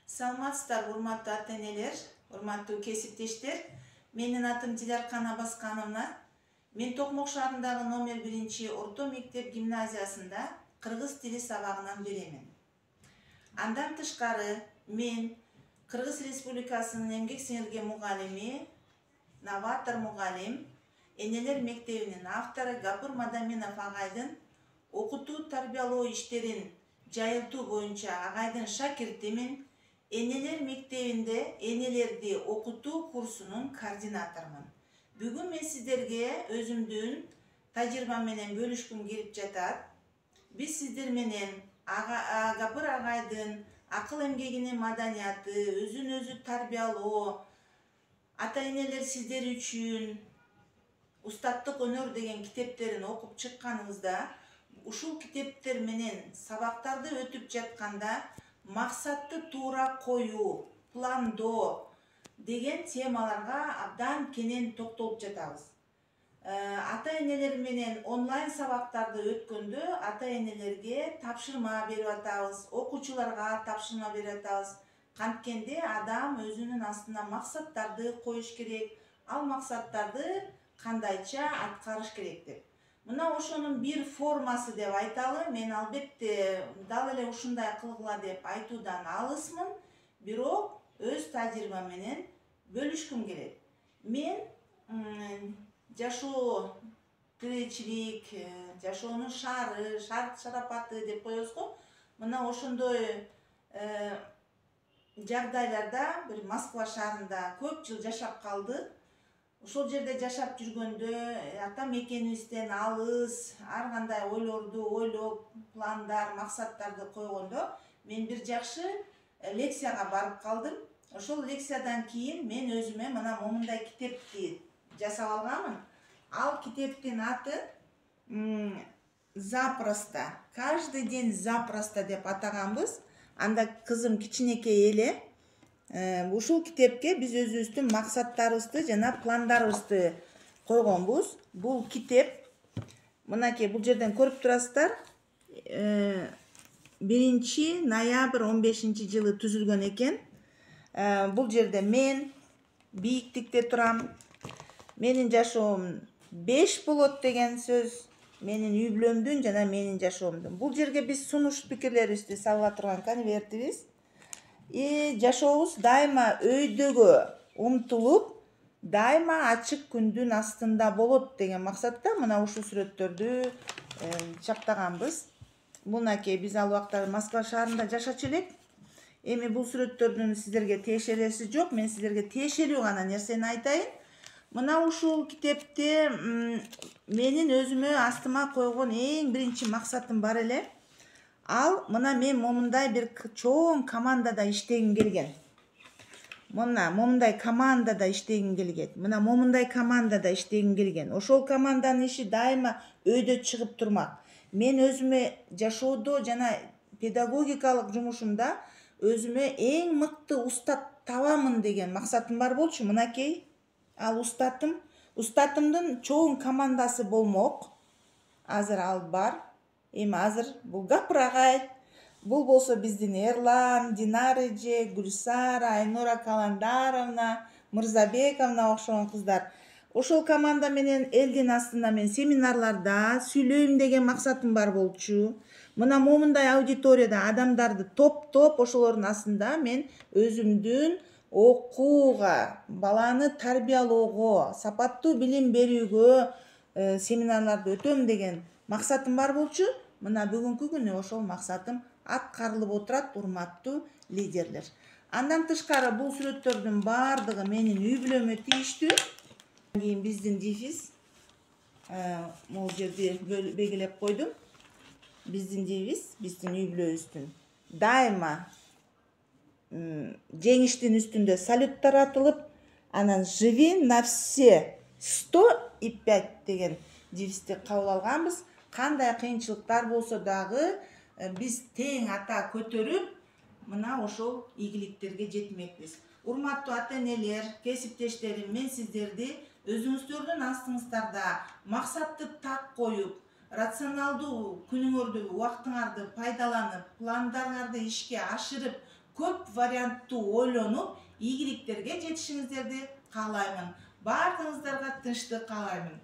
Саламатсыздар, урматтуу ата-энелер, урматтуу кесиптештер. Менин атым Диляркан Абаскановна. Мен Токмок шаарындагы номер 1-орто мектеп гимназиясында кыргыз тили сабагынан беремин. Андан тышкары мен Кыргыз Республикасынын эмгек сиңирген мугалими, новатор мугалим, энелер мектебинин автору Гапур Мадаминов агайдын окутуу тарбиялоо иштерин жайылтуу боюнча агайдын шакиртимин. Энелер мектебинде энелерди окутуу курсунун координаторумун. Бүгүн мен сиздерге өзүмдүн тажрыйбам менен бөлүшкүм келип жатат. Биз сиздер менен Гапур агайдын акыл эмгегинин маданияты, өзүн өзү тарбиялоо, ата-энелер сиздер үчүн устаттык өнөр деген китептерин окуп чыкканыбызда, ушул китептер менен сабактарды өтүп жатканда максатты туура коюу, пландоо деген темаларга абдан кенен токтолуп жатабыз. Ата-энелер менен онлайн сабактарды өткөндө ата-энелерге тапшырма берип атабыз, окуучуларга тапшырма берип атабыз. Канткенде адам өзүнүн астына максаттарды коюш керек, ал максаттарды кандайча аткарыш керек деп. Мына ошонун бир формасы деп айталы. Мен албетте дал эле ушундай кылгыла деп айтуудан алысмын, бирок өз тажрыйбам менен бөлүшкүм келет. Мен жашоо, тиричилик, жашоонун шаары, шарт шарапаты деп коебуз го. Мына ошондой жагдайларда бир Москва шаарында көп жыл жашап калдык. Ошол жерде жашап жүргөндө ата мекенибизден алыс, ар кандай ойлорду ойлоп, пландар, максаттарды койгондо мен бир жакшы лекцияга барып калдым. Ошол лекциядан кийин мен өзүмө мына момундай китепти жасап алганмын. Ал китептин аты запросто, каждый день запросто деп атаганбыз. Анда кызым кичинекей эле. Ушул китепке биз өзүбүздүн максаттарыбызды жана пландарыбызды койгонбуз. Бул китеп, мынакей бул жерден көрүп турасыздар. 1 ноябрь 15-жылы түзүлгөн экен. Бул жерде мен бийиктикте турам. Менин жашоом 5 болот деген сөз. Менин үй бүлөмдүн жана менин жашоомдун. Бул жерге биз сунуш пикирлерибизди салып турган конвертибиз. Жашообуз дайыма өйдөгө умтулуп, дайыма ачык күндүн астында болот деген максатта мына ушул сүрөттөрдү чаптаганбыз. Мынакей биз ал убакта Москва шаарында жашачу элек. Эми бул сүрөттөрдүн сиздерге тиешелеси жок, мен сиздерге тиешелүү гана нерсени айтайын. Мына ушул китепте менин өзүмө астыма койгон эң биринчи максатым бар эле. Ал мына мен момундай бир чоң командада иштегим келген. Мына момундай командада иштегим келген. Мына момундай командада иштегим келген. Ошол команданын иши дайыма өйдө чыгып турмак. Мен өзүмө жашоодо жана педагогикалык жумушумда өзүмө эң мыкты устат табамын деген максатым бар болчу. Мынакей ал устатымдын чоң командасы болмок. Азыр ал бар. Эми азыр бул Гапур агай, бул болсо биздин Эрлан, Динар эже, Гүлсара, Айнура Каландаровна, Мырзабековна окшогон кыздар. Ошол команда менен элдин астында мен семинарларда сүйлөйм деген максатым бар болчу. Мына момундай аудиторияда адамдарды топтоп ошолордун астында мен өзүмдүн окууга, баланы тарбиялоого, сапаттуу билим берүүгө семинарларды өтөм деген максатым бар болчу. Мына бүгүнкү күнү ошол максатым аткарылып отурат, урматтуу лидерлер. Андан тышкары бул сүрөттөрдүн баардыгы менин үй бүлөмө тийиштүү. Кийин биздин дефис, могул жерди белгилеп койдум. Биздин девиз, биздин үй бүлөбүздүн дайыма жеңиштин үстүндө салют таратылып, анан живи на все 105 деген девизди кабыл алганбыз. Кандай кыйынчылыктар болсо дагы биз тең ата көтөрүп, мына ошол ийгиликтерге жетмекпиз. Урматтуу ата-энелер, кесиптештерим, мен сиздерди өзүңүздөрдүн астыңыздарда максатты так коюп, рационалдуу күнүңөрдү убактыңарды пайдаланып, пландарыңарды ишке ашырып, көп варианттуу ойлонуп, ийгиликтерге жетишиңиздерди каалаймын. Баардыгыңыздарга тынчтык каалаймын.